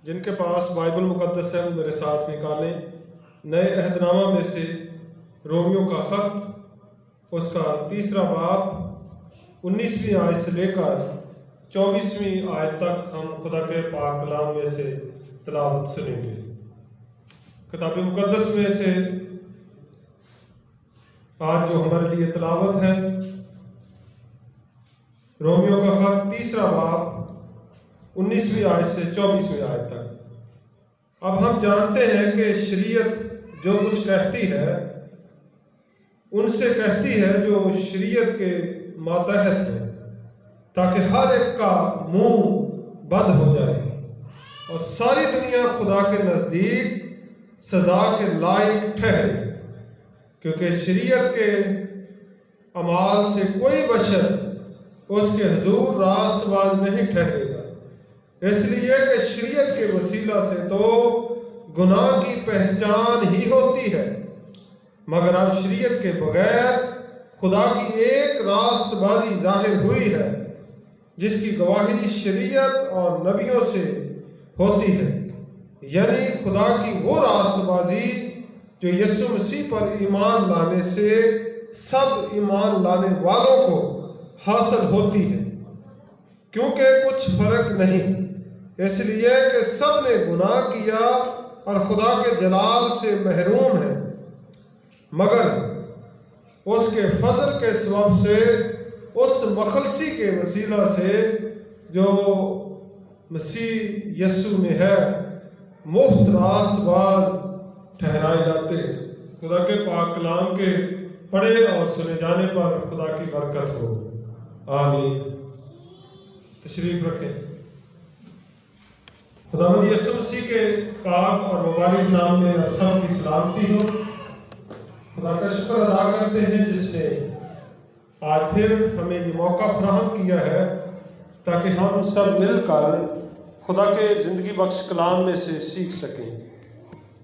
جن کے پاس بائبل مقدس ہے وہ میرے ساتھ نکالیں۔ نئے عہد نامہ میں سے رومیوں کا خط، اس کا 3 باب 19ویں آیت سے لے کر 24ویں آیت تک ہم خدا کے پاک کلام میں سے تلاوت سنیں گے۔ کتاب مقدس میں سے آج جو ہمارے لیے تلاوت ہے، رومیوں کا خط 3 باب 19ویں آیت سے 24ویں آیت تک۔ اب ہم جانتے ہیں کہ شریعت جو کچھ کہتی ہے ان سے کہتی ہے جو شریعت کے ماتحت ہے، تاکہ ہر ایک کا منہ بند ہو جائے اور ساری دنیا خدا کے نزدیک سزا کے لائق ٹھہرے، کیونکہ شریعت کے اعمال سے کوئی بشر اس کے حضور راست باز نہیں ٹھہرے گا، اس لیے کہ شریعت کے وسیلہ سے تو گناہ کی پہچان ہی ہوتی ہے، مگر اب شریعت کے بغیر خدا کی ایک راست بازی ظاہر ہوئی ہے، جس کی گواہی شریعت اور نبیوں سے ہوتی ہے، یعنی خدا کی وہ راست بازی جو یسوع مسیح پر ایمان لانے سے سب ایمان لانے والوں کو حاصل ہوتی ہے، کیونکہ کچھ فرق نہیں، اس لیے کہ سب نے گناہ کیا اور خدا کے جلال سے محروم ہیں، مگر اس کے فضل کے سبب سے اس مخلصی کے وسیلہ سے جو مسیح یسوع میں ہے مفت راست باز ٹھہرائے جاتے ہیں۔ خدا کے پاک کلام کے پڑھے اور سنے جانے پر خدا کی برکت ہو، آمین۔ تشریف رکھیں۔ خداوند یسوع مسیح کے پاک اور مبارک نام میں آپ سب کی سلامتی ہو۔ خدا کا شکر ادا کرتے ہیں جس نے آج پھر ہمیں یہ موقع فراہم کیا ہے تاکہ ہم سب مل کر خدا کے زندگی بخش کلام میں سے سیکھ سکیں۔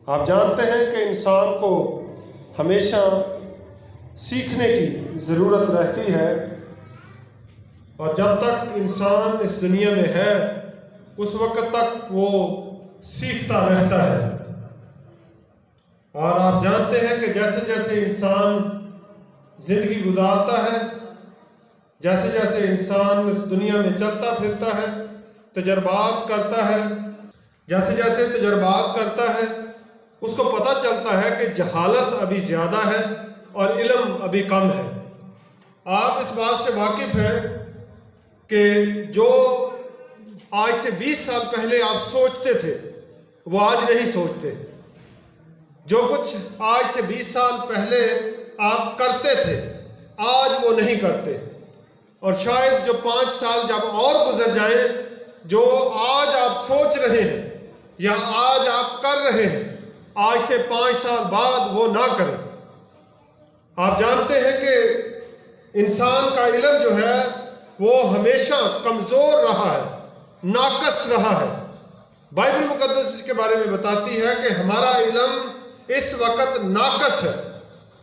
آپ جانتے ہیں کہ انسان کو ہمیشہ سیکھنے کی ضرورت رہتی ہے، اور جب تک انسان اس دنیا میں ہے اس وقت تک وہ سیکھتا رہتا ہے، اور آپ جانتے ہیں کہ جیسے جیسے انسان زندگی گزارتا ہے، جیسے جیسے انسان اس دنیا میں چلتا پھرتا ہے، تجربات کرتا ہے، جیسے جیسے تجربات کرتا ہے اس کو پتہ چلتا ہے کہ جہالت ابھی زیادہ ہے اور علم ابھی کم ہے۔ آپ اس بات سے واقف ہیں کہ جو آج سے 20 سال پہلے آپ سوچتے تھے وہ آج نہیں سوچتے، جو کچھ آج سے 20 سال پہلے آپ کرتے تھے آج وہ نہیں کرتے، اور شاید جو 5 سال جب اور گزر جائیں جو آج آپ سوچ رہے ہیں یا آج آپ کر رہے ہیں آج سے 5 سال بعد وہ نہ کریں۔ آپ جانتے ہیں کہ انسان کا علم جو ہے وہ ہمیشہ کمزور رہا ہے، ناقص رہا ہے۔ بائبل مقدس اس کے بارے میں بتاتی ہے کہ ہمارا علم اس وقت ناقص ہے،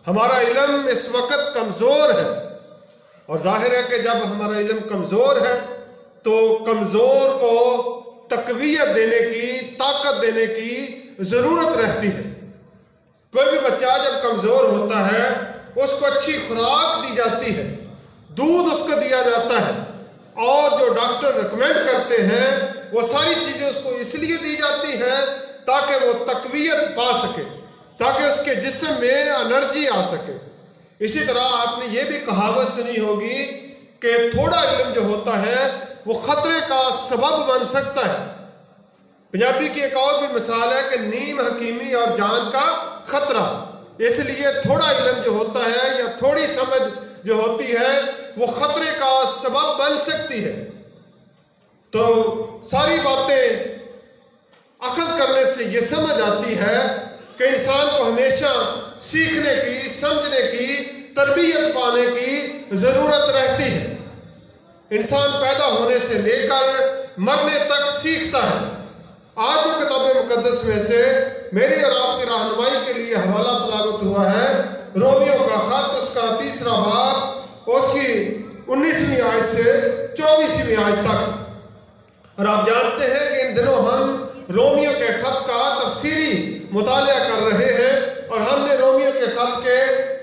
ہمارا علم اس وقت کمزور ہے، اور ظاہر ہے کہ جب ہمارا علم کمزور ہے تو کمزور کو تقویت دینے کی، طاقت دینے کی ضرورت رہتی ہے۔ کوئی بھی بچہ جب کمزور ہوتا ہے اس کو اچھی خوراک دی جاتی ہے، دودھ اس کو دیا جاتا ہے، اور جو ڈاکٹر ریکمینڈ کرتے ہیں وہ ساری چیزیں اس کو اس لیے دی جاتی ہیں تاکہ وہ تقویت پا سکے، تاکہ اس کے جسم میں انرجی آ سکے۔ اسی طرح آپ نے یہ بھی کہاوت سنی ہوگی کہ تھوڑا علم جو ہوتا ہے وہ خطرے کا سبب بن سکتا ہے۔ پنجابی کی ایک اور بھی مثال ہے کہ نیم حکیمی اور جان کا خطرہ، اس لیے تھوڑا علم جو ہوتا ہے یا تھوڑی سمجھ جو ہوتی ہے وہ خطرے کا سبب بن سکتی ہے۔ تو ساری باتیں اخذ کرنے سے یہ سمجھ آتی ہے کہ انسان کو ہمیشہ سیکھنے کی، سمجھنے کی، تربیت پانے کی ضرورت رہتی ہے۔ انسان پیدا ہونے سے لے کر مرنے تک سیکھتا ہے۔ آج جو کتاب مقدس میں سے میری اور آپ کی رہنمائی کے لیے حوالہ تلاوت ہوا ہے رومیوں کا خط، اس کا 3 باب، اس کی 19ویں آیت سے 24ویں آیت تک، اور آپ جانتے ہیں کہ ان دنوں ہم رومیو کے خط کا تفسیری مطالعہ کر رہے ہیں، اور ہم نے رومیو کے خط کے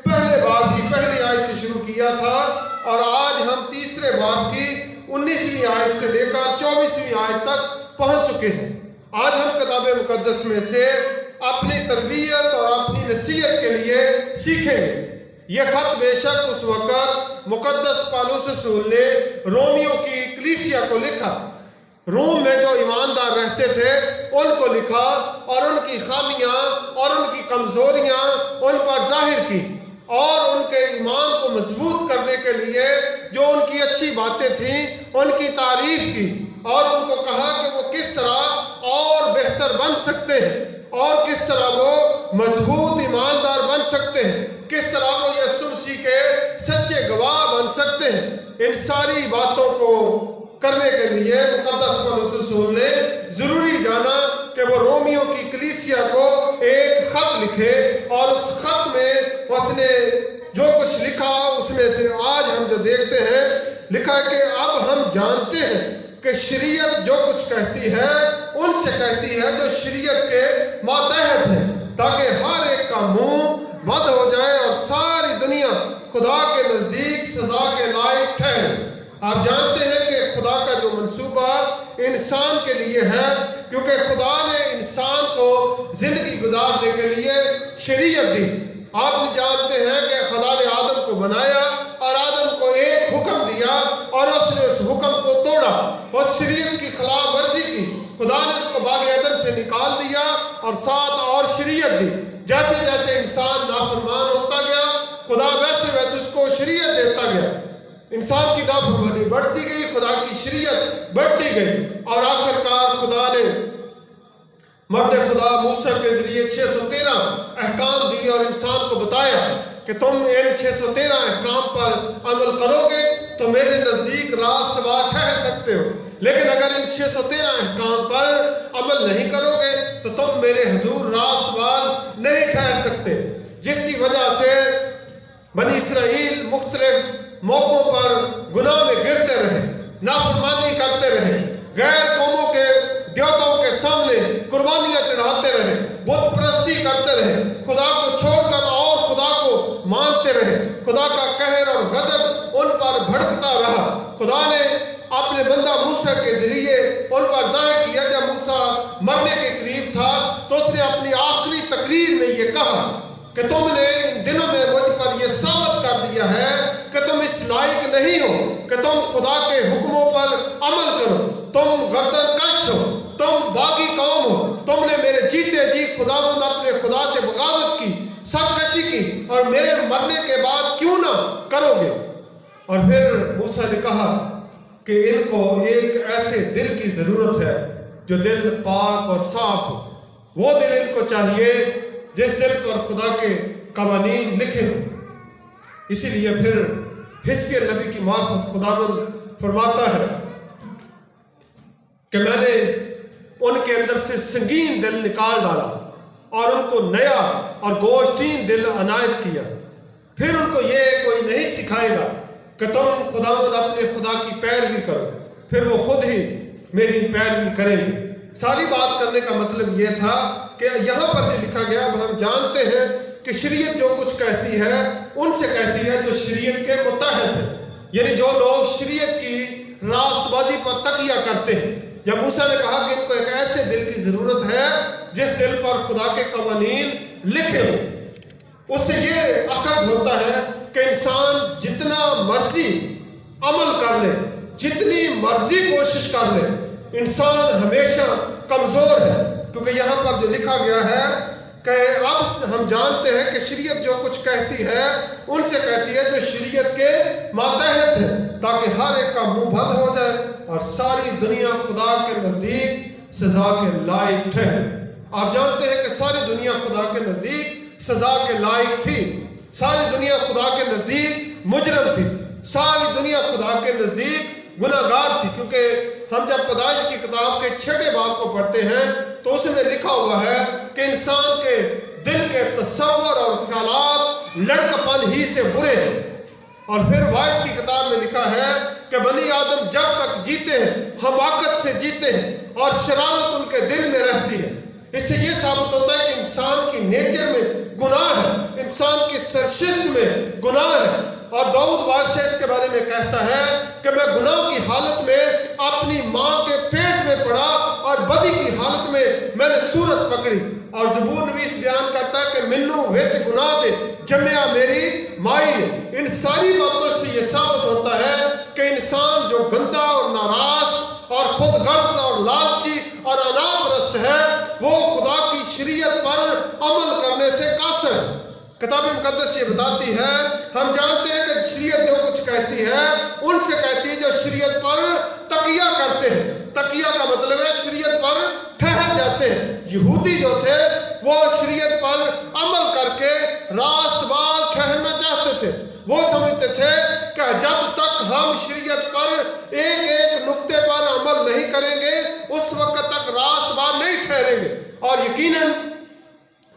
پہلے باب کی پہلی آیت سے شروع کیا تھا، اور آج ہم تیسرے باب کی 19ویں آیت سے لے کر 24ویں آیت تک پہنچ چکے ہیں۔ آج ہم کتاب مقدس میں سے اپنی تربیت اور اپنی نصیحت کے لیے سیکھیں گے۔ یہ خط بے شک اس وقت مقدس پالوس رسول نے رومیو کی کلیسیا کو لکھا، روم میں جو ایماندار رہتے تھے ان کو لکھا، اور ان کی خامیاں اور ان کی کمزوریاں ان پر ظاہر کی، اور ان کے ایمان کو مضبوط کرنے کے لیے جو ان کی اچھی باتیں تھیں ان کی تعریف کی، اور ان کو کہا کہ وہ کس طرح اور بہتر بن سکتے ہیں، اور کس طرح وہ مضبوط ایماندار بن سکتے ہیں، کس طرح وہ یسوع مسیح کے سچے گواہ بن سکتے ہیں۔ ان ساری باتوں کو کرنے کے لیے مقدس پالوس رسول نے ضروری جانا کہ وہ رومیو کی کلیسیا کو ایک خط لکھے، اور اس خط میں اس نے جو کچھ لکھا اس میں سے آج ہم جو دیکھتے ہیں، لکھا کہ اب ہم جانتے ہیں کہ شریعت جو کچھ کہتی ہے ان سے کہتی ہے جو شریعت کے ماتحت ہیں، تاکہ ہر ایک کا منہ بند ہو جائے اور ساری دنیا خدا کے نزدیک سزا کے لائق ٹھہرے۔ آپ جانتے ہیں کہ خدا کا جو منصوبہ انسان کے لیے ہے، کیونکہ خدا نے انسان کو زندگی گزارنے کے لیے شریعت دی۔ آپ جانتے ہیں کہ خدا نے آدم کو بنایا اور آدم کو ایک حکم دیا، اور اس نے اس حکم کو توڑا، اس شریعت کی خلاف ورزی کی۔ خدا نے اس کو باغ عدن سے نکال دیا اور ساتھ اور شریعت دی۔ جیسے جیسے انسان نافرمان ہوتا گیا، خدا ویسے ویسے اس کو شریعت دیتا گیا۔ انسان کی نافرمانی بڑھتی گئی، خدا کی شریعت بڑھتی گئی، اور آخرکار خدا نے مرد خدا موسیٰ کے ذریعے 613 احکام دیے اور انسان کو بتایا کہ تم ان 613 احکام پر عمل کرو گے تو میرے نزدیک راست سوار ٹھہر سکتے ہو، لیکن اگر ان 613 احکام پر عمل نہیں کرو گے تو تم میرے حضور راست سوار نہیں ٹھہر سکتے۔ جس کی وجہ سے بنی اسرائیل مختلف موقعوں پر گناہ میں گرتے رہے، نافرمانی کرتے رہے، غیر قوموں کے دیوتاؤں کے سامنے قربانیاں چڑھاتے رہے، بت پرستی کرتے رہے، خدا کو چھوڑ کر اور خدا کو مانتے رہے۔ خدا کا قہر اور غضب ان پر بھڑکتا رہا۔ خدا نے اپنے بندہ موسیٰ کے ذریعے ان پر ظاہر کیا۔ جب موسیٰ مرنے کے قریب تھا تو اس نے اپنی آخری تقریر میں یہ کہا کہ تم نے ان دنوں میں مجھ پر یہ ثابت کر دیا ہے کہ تم اس لائق نہیں ہو کہ تم خدا کے حکموں پر عمل کرو، تم گردن کش ہو، تم باغی قوم ہو، تم نے میرے جیتے جی خداوند اپنے خدا سے بغاوت کی، سرکشی کی، اور میرے مرنے کے بعد کیوں نہ کرو گے۔ اور پھر موسیٰ نے کہا کہ ان کو ایک ایسے دل کی ضرورت ہے جو دل پاک اور صاف ہو۔ وہ دل ان کو چاہیے جس دل پر خدا کے قوانین لکھے ہوں۔ اسی لیے پھر حزقیل نبی کی معرفت خداوند فرماتا ہے کہ میں نے ان کے اندر سے سنگین دل نکال ڈالا اور ان کو نیا اور گوشتین دل عنایت کیا۔ پھر ان کو یہ کوئی نہیں سکھائے گا کہ تم خداوند اپنے خدا کی پیروی کرو، پھر وہ خود ہی میری پیروی کریں گے۔ ساری بات کرنے کا مطلب یہ تھا کہ یہاں پر جو لکھا گیا، اب ہم جانتے ہیں کہ شریعت جو کچھ کہتی ہے ان سے کہتی ہے جو شریعت کے متحد ہیں، یعنی جو لوگ شریعت کی راست بازی پر تکیہ کرتے ہیں۔ جب موسیٰ نے کہا کہ ان کو ایک ایسے دل کی ضرورت ہے جس دل پر خدا کے قوانین لکھے ہوں، اس سے یہ اخذ ہوتا ہے کہ انسان جتنا مرضی عمل کر لے، جتنی مرضی کوشش کر لے، انسان ہمیشہ کمزور ہے، کیونکہ یہاں پر جو لکھا گیا ہے کہ اب ہم جانتے ہیں کہ شریعت جو کچھ کہتی ہے ان سے کہتی ہے جو شریعت کے ماتحت ہیں، تاکہ ہر ایک کا منہ بند ہو جائے اور ساری دنیا خدا کے نزدیک سزا کے لائق ٹھہرے۔ آپ جانتے ہیں کہ ساری دنیا خدا کے نزدیک سزا کے لائق تھی، ساری دنیا خدا کے نزدیک مجرم تھی، ساری دنیا خدا کے نزدیک گناہگار تھی، کیونکہ ہم جب پیدائش کی کتاب کے 6 باب کو پڑھتے ہیں تو اس میں لکھا ہوا ہے کہ انسان کے دل کے تصور اور خیالات لڑکپن ہی سے برے ہیں۔ اور پھر وائس کی کتاب میں لکھا ہے کہ بنی آدم جب تک جیتے ہیں حماقت سے جیتے ہیں، اور شرارت ان کے دل میں رہتی ہے۔ اس سے یہ ثابت ہوتا ہے کہ انسان کی نیچر میں گناہ ہے، انسان کی سرشت میں گناہ ہے۔ اور داؤد بادشاہ اس کے بارے میں کہتا ہے کہ میں گناہ کی حالت میں اپنی ماں کے پیٹ میں پڑا اور بدی کی حالت میں نے صورت پکڑی۔ اور زبور نویس بیان کرتا ہے کہ منو وچ گناہ دے جمیا میری مائی نے۔ ان ساری باتوں سے یہ ثابت ہوتا ہے کہ انسان جو گندا اور ناراض اور خود غرض اور لالچی اور انا پرست ہے، وہ خدا کی شریعت پر عمل کرنے سے قاصر ہے۔ کتاب مقدس یہ بتاتی ہے، ہم جانتے ہیں کہ شریعت جو کچھ کہتی ہے ان سے کہتی ہے جو شریعت پر تقیہ کرتے ہیں۔ تقیہ کا مطلب ہے شریعت پر ٹھہر جاتے ہیں۔ یہودی جو تھے وہ شریعت پر عمل کر کے راست باز ٹھہرنا چاہتے تھے۔ وہ سمجھتے تھے کہ جب تک ہم شریعت پر ایک ایک نقطے پر عمل نہیں کریں گے اس وقت تک راست باز نہیں ٹھہریں گے۔ اور یقیناً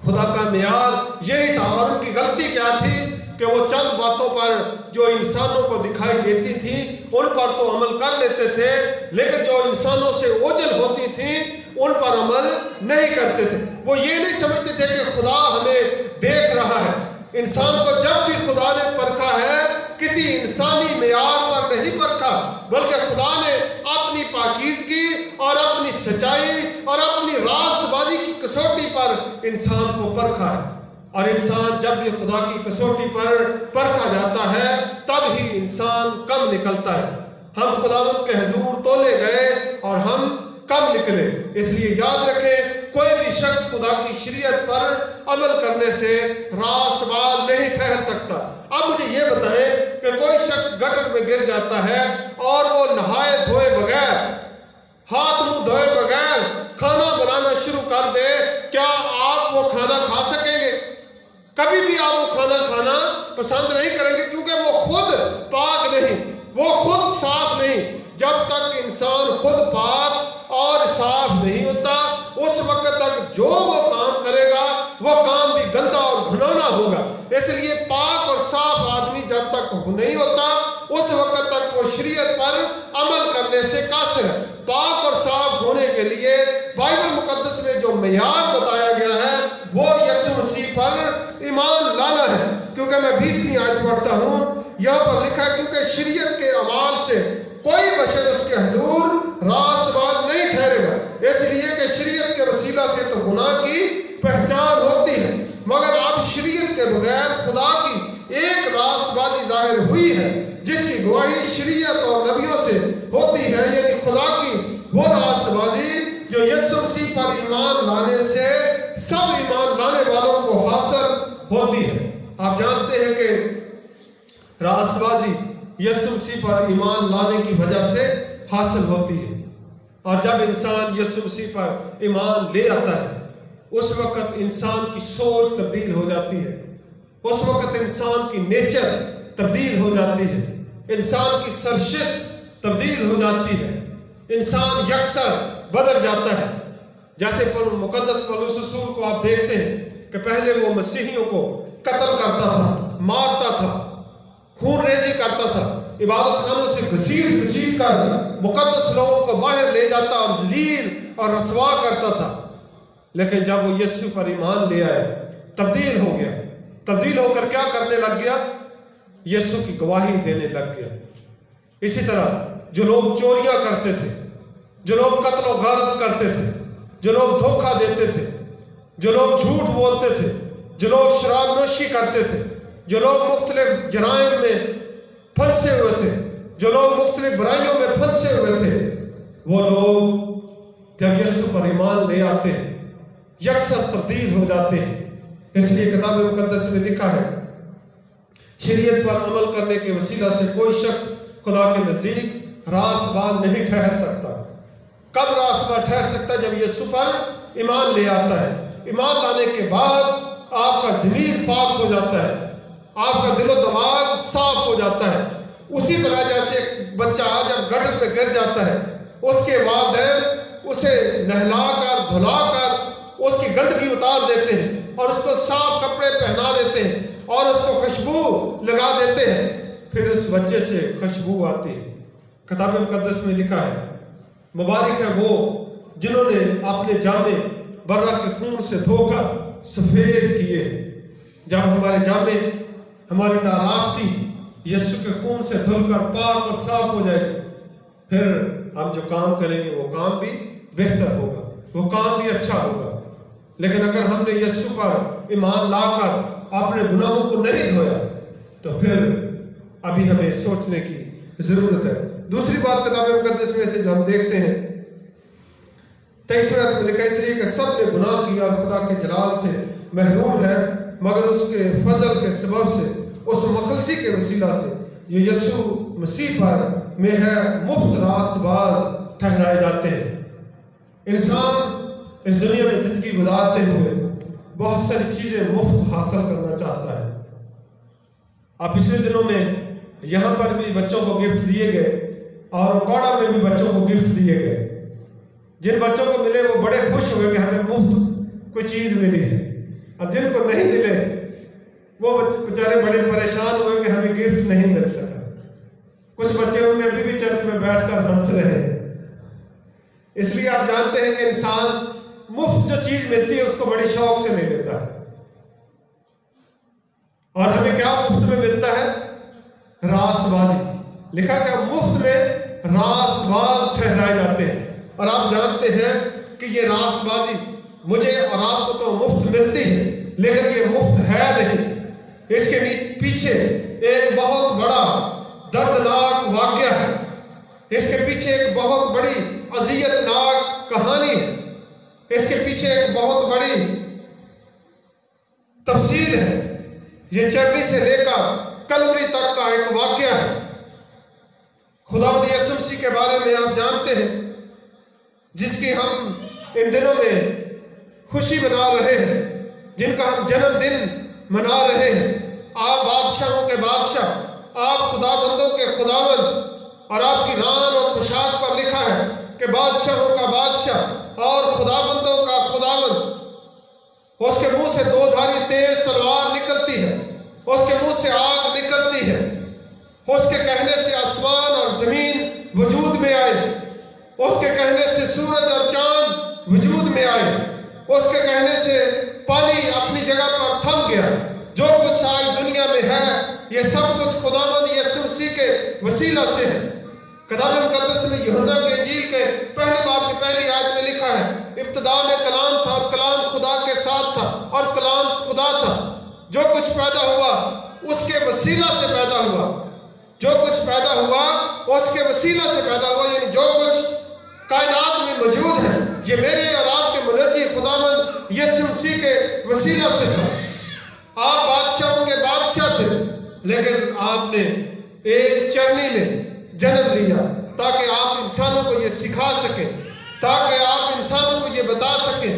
خدا کا معیار یہی تھا۔ اور ان کی غلطی کیا تھی کہ وہ چند باتوں پر جو انسانوں کو دکھائی دیتی تھی ان پر تو عمل کر لیتے تھے، لیکن جو انسانوں سے اوجھل ہوتی تھیں ان پر عمل نہیں کرتے تھے۔ وہ یہ نہیں سمجھتے تھے کہ خدا ہمیں دیکھ رہا ہے۔ انسان کو جب بھی خدا نے پرکھا ہے کسی انسانی معیار پر نہیں پرکھا، بلکہ خدا نے اپنی پاکیزگی اور اپنی سچائی اور اپنی راست بازی کی کسوٹی پر انسان کو پرکھا ہے۔ اور انسان جب بھی خدا کی کسوٹی پر پرکھا جاتا ہے تب ہی انسان کم نکلتا ہے۔ ہم خداوند کے حضور تولے گئے اور ہم کم نکلے۔ اس لیے یاد رکھیں کوئی بھی شخص خدا کی شریعت پر عمل کرنے سے راست باز نہیں ٹھہر سکتا۔ اب مجھے یہ بتائیں کہ کوئی شخص گٹر میں گر جاتا ہے اور وہ نہائے دھوئے بغیر، ہاتھ منہ دھوئے بغیر کھانا بنانا شروع کر دے، کیا آپ وہ کھانا کھا سکیں گے؟ کبھی بھی آپ وہ کھانا پسند نہیں کریں گے، کیونکہ وہ خود پاک نہیں، وہ خود صاف نہیں۔ جب تک انسان خود پاک اور صاف نہیں ہوتا اس وقت تک جو وہ کام کرے گا وہ کام بھی گندا اور گھنانا ہوگا۔ اس لیے پاک اور صاف آدمی جب تک نہیں ہوتا اس وقت تک وہ شریعت پر عمل کرنے سے قاصر ہے۔ پاک اور صاف ہونے کے لیے بائبل مقدس میں جو معیار بتایا گیا ہے وہ یسوع مسیح پر ایمان لانا ہے۔ کیونکہ میں 20ویں آیت پڑھتا ہوں، یہاں پر لکھا ہے کیونکہ شریعت کے اعمال سے کوئی بشر اس کے حضور راست باز نہیں ٹھہرے گا، اس لیے کہ شریعت کے وسیلہ سے تو گناہ کی پہچان ہوتی ہے، مگر اب شریعت کے بغیر خدا کی ایک راست بازی ظاہر ہوئی ہے جس کی گواہی شریعت اور نبیوں سے ہوتی ہے، یعنی خدا کی وہ راست بازی جو یسوع مسیح پر ایمان لانے سے سب ایمان لانے والوں کو حاصل ہوتی ہے۔ آپ جانتے ہیں کہ راست بازی یسوع مسیح پر ایمان لانے کی وجہ سے حاصل ہوتی ہے۔ اور جب انسان یسوع مسیح پر ایمان لے آتا ہے اس وقت انسان کی سوچ تبدیل ہو جاتی ہے، اس وقت انسان کی نیچر تبدیل ہو جاتی ہے، انسان کی سرشت تبدیل ہو جاتی ہے، انسان یکسر بدل جاتا ہے۔ جیسے مقدس پولس رسول کو آپ دیکھتے ہیں کہ پہلے وہ مسیحیوں کو قتل کرتا تھا، مارتا تھا، خون ریزی کرتا تھا، عبادت خانوں سے گھسیٹ کر مقدس لوگوں کو باہر لے جاتا اور ذلیل اور رسوا کرتا تھا۔ لیکن جب وہ یسوع پر ایمان لے آئے تبدیل ہو گیا، تبدیل ہو کر کیا کرنے لگ گیا؟ یسوع کی گواہی دینے لگ گیا۔ اسی طرح جو لوگ چوریاں کرتے تھے، جو لوگ قتل و غارت کرتے تھے، جو لوگ دھوکہ دیتے تھے، جو لوگ جھوٹ بولتے تھے، جو لوگ شراب نوشی کرتے تھے، جو لوگ مختلف جرائم میں پھنسے ہوئے تھے، جو لوگ مختلف برائیوں میں پھنسے ہوئے تھے، وہ لوگ جب یسوع پر ایمان لے آتے ہیں یکسر تبدیل ہو جاتے ہیں۔ اس لیے کتاب مقدس میں لکھا ہے شریعت پر عمل کرنے کے وسیلہ سے کوئی شخص خدا کے نزدیک راست باز نہیں ٹھہر سکتا۔ کب راست باز ٹھہر سکتا ہے؟ جب یسوع پر ایمان لے آتا ہے۔ ایمان لانے کے بعد آپ کا ضمیر پاک ہو جاتا ہے، آپ کا دل و دماغ صاف ہو جاتا ہے۔ اسی طرح جیسے ایک بچہ جب گٹر میں گر جاتا ہے اس کے والدین اسے نہلا کر دھلا کر اس کی گندگی اتار دیتے ہیں اور اس کو صاف کپڑے پہنا دیتے ہیں اور اس کو خوشبو لگا دیتے ہیں، پھر اس بچے سے خوشبو آتی ہے۔ کتاب مقدس میں لکھا ہے مبارک ہے وہ جنہوں نے اپنے جامے برہ کے خون سے دھو کر سفید کیے ہیں۔ جب ہمارے جامے، ہماری ناراستی یسوع کے خون سے دھل کر پاک اور صاف ہو جائے گی، پھر ہم جو کام کریں گے وہ کام بھی بہتر ہوگا، وہ کام بھی اچھا ہوگا۔ لیکن اگر ہم نے یسوع پر ایمان لا کر اپنے گناہوں کو نہیں دھویا تو پھر ابھی ہمیں سوچنے کی ضرورت ہے۔ دوسری بات کتاب مقدس میں سے جو ہم دیکھتے ہیں 23 آیت میں لکھا ہے، اس لیے کہ سب نے گناہ کیا اور خدا کے جلال سے محروم ہے، مگر اس کے فضل کے سبب سے، اس مخلصی کے وسیلہ سے یہ یسوع مسیح پر میں ہے مفت راست باز ٹھہرائے جاتے ہیں۔ انسان اس دنیا میں زندگی گزارتے ہوئے بہت ساری چیزیں مفت حاصل کرنا چاہتا ہے۔ اب پچھلے دنوں میں یہاں پر بھی بچوں کو گفٹ دیے گئے اور کوڑا میں بھی بچوں کو گفٹ دیے گئے۔ جن بچوں کو ملے وہ بڑے خوش ہوئے کہ ہمیں مفت کوئی چیز ملی ہے، اور جن کو نہیں ملے وہ بیچارے بڑے پریشان ہوئے کہ ہمیں گفٹ نہیں مل سکا۔ کچھ بچے ان میں ابھی بھی چرچ میں بیٹھ کر ہنس رہے ہیں۔ اس لیے آپ جانتے ہیں کہ انسان مفت جو چیز ملتی ہے اس کو بڑی شوق سے نہیں لیتا ہے۔ اور ہمیں کیا مفت میں ملتا ہے؟ راست بازی۔ لکھا کہ مفت میں راست باز ٹھہرائے جاتے ہیں۔ اور آپ جانتے ہیں کہ یہ راست بازی مجھے اور آپ کو تو مفت ملتی ہے، لیکن یہ مفت ہے نہیں۔ اس کے پیچھے ایک بہت بڑا دردناک واقعہ ہے، اس کے پیچھے ایک بہت بڑی اذیت ناک کہانی ہے، اس کے پیچھے ایک بہت بڑی تفصیل ہے۔ یہ چربی سے لے کر کلوری تک کا ایک واقعہ ہے۔ خداوند یسوع مسیح کے بارے میں آپ جانتے ہیں، جس کی ہم ان دنوں میں خوشی منا رہے ہیں، جن کا ہم جنم دن منا رہے ہیں۔ آپ بادشاہوں کے بادشاہ، آپ خداوندوں کے خداوند، اور آپ کی ران اور پوشاک پر لکھا ہے کہ بادشاہوں کا بادشاہ اور خداوندوں کا خداوند۔ اس کے منہ سے دو دھاری تیز تلوار نکلتی ہے، اس کے منہ سے آگ نکلتی ہے، اس کے کہنے سے آسمان اور زمین وجود میں آئے، اس کے کہنے سے سورج اور چاند وجود میں آئے، اس کے کہنے سے پانی اپنی جگہ پر تھم گیا۔ جو کچھ آج دنیا میں ہے یہ سب کچھ خداوند یسوع مسیح کے وسیلہ سے ہے۔ کتاب مقدس میں یوحنا کے انجیل کے پہلے باب کی پہلی آیت میں لکھا ہے، ابتدا میں کلام تھا اور کلام خدا کے ساتھ تھا اور کلام خدا تھا۔ جو کچھ پیدا ہوا اس کے وسیلہ سے پیدا ہوا، جو کچھ پیدا ہوا اس کے وسیلہ سے پیدا ہوا، یعنی جو کچھ کائنات میں موجود ہے یہ میرے اور آپ کے منجی خداوند یسوع مسیح کے وسیلہ سے تھا۔ آپ بادشاہوں کے بادشاہ تھے، لیکن آپ نے ایک چرنی میں جنم لیا تاکہ آپ انسانوں کو یہ سکھا سکیں، تاکہ آپ انسانوں کو یہ بتا سکیں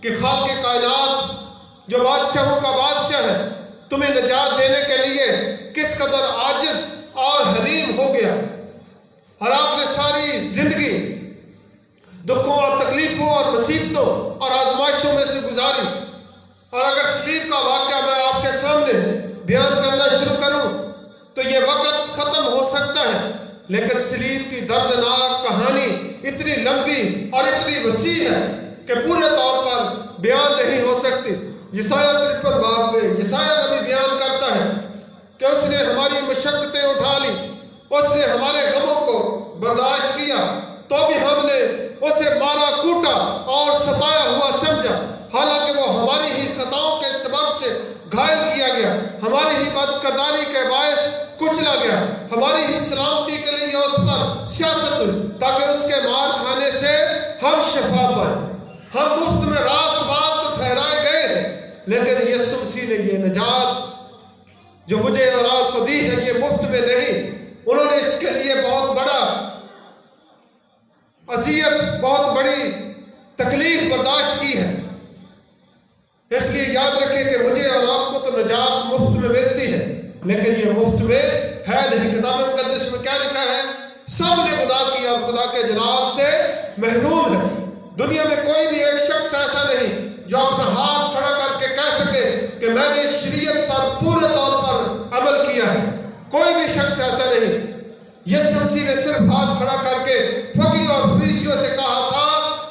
کہ خالق کائنات جو بادشاہوں کا بادشاہ ہے تمہیں نجات دینے کے لیے کس قدر عاجز اور حلیم ہو گیا۔ اور آپ نے ساری زندگی دکھوں اور تکلیفوں اور مصیبتوں اور آزمائشوں میں سے گزاری۔ اور اگر صلیب کا واقعہ میں آپ کے سامنے بیان کرنا شروع کروں تو یہ وقت ختم ہو سکتا ہے، لیکن صلیب کی دردناک کہانی اتنی لمبی اور اتنی وسیع ہے کہ پورے طور پر بیان نہیں ہو سکتی۔ یسایہ 53 باب میں یسایہ نبی بیان کرتا ہے کہ اس نے ہماری مشقتیں اٹھا لی، اس نے ہمارے غموں کو برداشت کیا، تو بھی ہم نے اسے مارا کوٹا اور ستایا ہوا سمجھا، حالانکہ وہ ہماری ہی خطاؤں کے سبب سے گھائل کیا گیا، ہماری ہی بدکرداری کے باعث کچلا گیا، ہماری ہی سلامتی کے لیے اس پر سیاست ہوئی تاکہ اس کے مار کھانے سے ہم شفا پائیں۔ ہم مفت میں راست باز تو ٹھہرائے گئے ہیں، لیکن یسوع مسیح نے یہ نجات جو مجھے اور آپ کو دی ہے یہ مفت میں نہیں۔ انہوں نے اس کے لیے بہت بڑا اذیت، بہت بڑی تکلیف برداشت کی ہے۔ اس لیے یاد رکھیں کہ مجھے اور آپ کو تو نجات مفت میں ملتی ہے، لیکن یہ مفت میں ہے نہیں۔ کتاب مقدس میں کیا لکھا ہے؟ سب نے گناہ کیا اور خدا کے جلال سے محروم ہے۔ دنیا میں کوئی بھی ایک شخص ایسا نہیں جو اپنا ہاتھ کھڑا کر کے کہہ سکے کہ میں نے شریعت پر پورے طور پر عمل کیا ہے، کوئی بھی شخص ایسا نہیں۔ یسوع مسیح نے صرف ہاتھ کھڑا کر کے فقیہ اور فریسیوں سے کہا تھا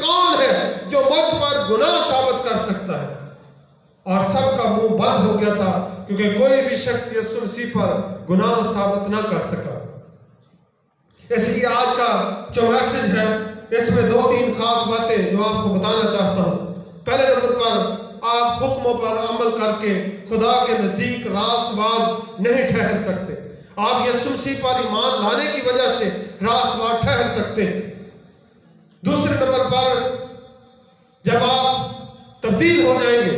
کون ہے جو مجھ پر گناہ ثابت کر سکتا ہے؟ اور سب کا منہ بند ہو گیا تھا، کیونکہ کوئی بھی شخص یسوع مسیح پر گناہ ثابت نہ کر سکا۔ اس لیے آج کا جو میسج ہے، اس میں 2-3 خاص باتیں جو آپ کو بتانا چاہتا ہوں۔ پہلے نمبر پر، آپ حکموں پر عمل کر کے خدا کے نزدیک راست باز نہیں ٹھہر سکتے۔ آپ یسوع مسیح پر ایمان لانے کی وجہ سے راست باز ٹھہر سکتے ہیں۔ دوسرے نمبر پر، جب آپ تبدیل ہو جائیں گے،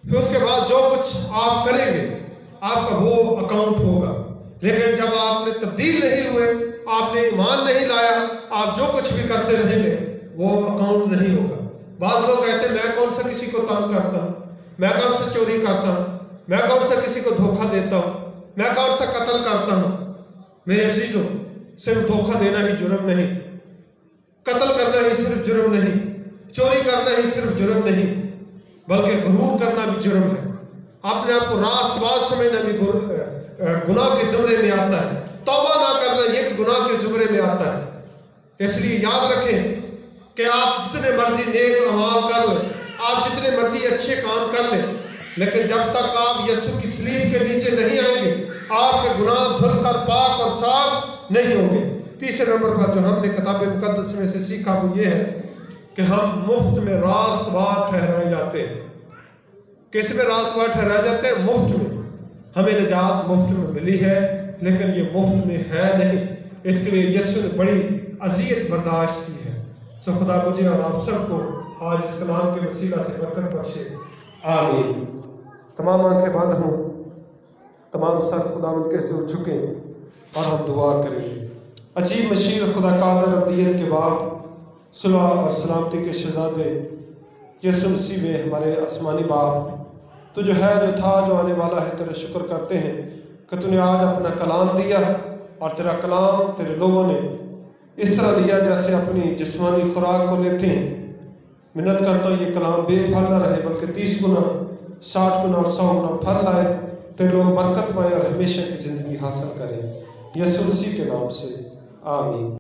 پھر اس کے بعد جو کچھ آپ کریں گے آپ کا وہ اکاؤنٹ ہوگا۔ لیکن جب آپ نے تبدیل نہیں ہوئے، آپ نے ایمان نہیں لایا، آپ جو کچھ بھی کرتے رہیں گے وہ اکاؤنٹ نہیں ہوگا۔ بعض لوگ کہتے ہیں میں کون سا کسی کو تنگ کرتا ہوں، میں کون سا چوری کرتا ہوں، میں کون سا کسی کو دھوکہ دیتا ہوں، میں کون سا قتل کرتا ہوں۔ میرے عزیزوں، صرف دھوکہ دینا ہی جرم نہیں، قتل کرنا ہی صرف جرم نہیں، چوری کرنا ہی صرف جرم نہیں، بلکہ غرور کرنا بھی جرم ہے۔ اپنے آپ کو راست باز سمجھنا بھی گناہ کے زمرے میں آتا ہے۔ توبہ نہ کرنا یہ بھی گناہ کے زمرے میں آتا ہے۔ اس لیے یاد رکھیں کہ آپ جتنے مرضی نیک اعمال کر لیں، آپ جتنے مرضی اچھے کام کر لیں، لیکن جب تک آپ یسوع کی صلیب کے نیچے نہیں آئیں گے، آپ کے گناہ دھل کر پاک اور صاف نہیں ہوں گے۔ تیسرے نمبر پر جو ہم نے کتاب مقدس میں سے سیکھا وہ یہ ہے کہ ہم مفت میں راست باز ٹھہرائے جاتے ہیں۔ کس میں راست باز ٹھہرائے جاتے ہیں؟ مفت میں۔ ہمیں نجات مفت میں ملی ہے، لیکن یہ مفت میں ہے نہیں۔ اس کے لیے یسوع نے بڑی اذیت برداشت کی ہے۔ سو خدا مجھے اور آپ سب کو آج اس کلام کے وسیلہ سے برکت بخشے، آمین۔ تمام آنکھیں بند ہوں، تمام سر خداوند کے حضور جھکیں اور ہم دعا کریں گے۔ عجیب مشیر خدا قادر ابدیت کے باپ، صلح اور سلامتی کے شہزادے یسوع مسیح میں ہمارے آسمانی باپ، تو جو ہے، جو تھا، جو آنے والا ہے، تیرے شکر کرتے ہیں کہ تو نے آج اپنا کلام دیا، اور تیرا کلام تیرے لوگوں نے اس طرح لیا جیسے اپنی جسمانی خوراک کو لیتے ہیں۔ منت کرتا ہوں یہ کلام بے پھل نہ رہے، بلکہ 30 گنا، 60 گنا اور 100 گنا پھل لائے، تیرے لوگ برکت پائے اور ہمیشہ کی زندگی حاصل کریں۔ یسوع مسیح کے نام سے آمین۔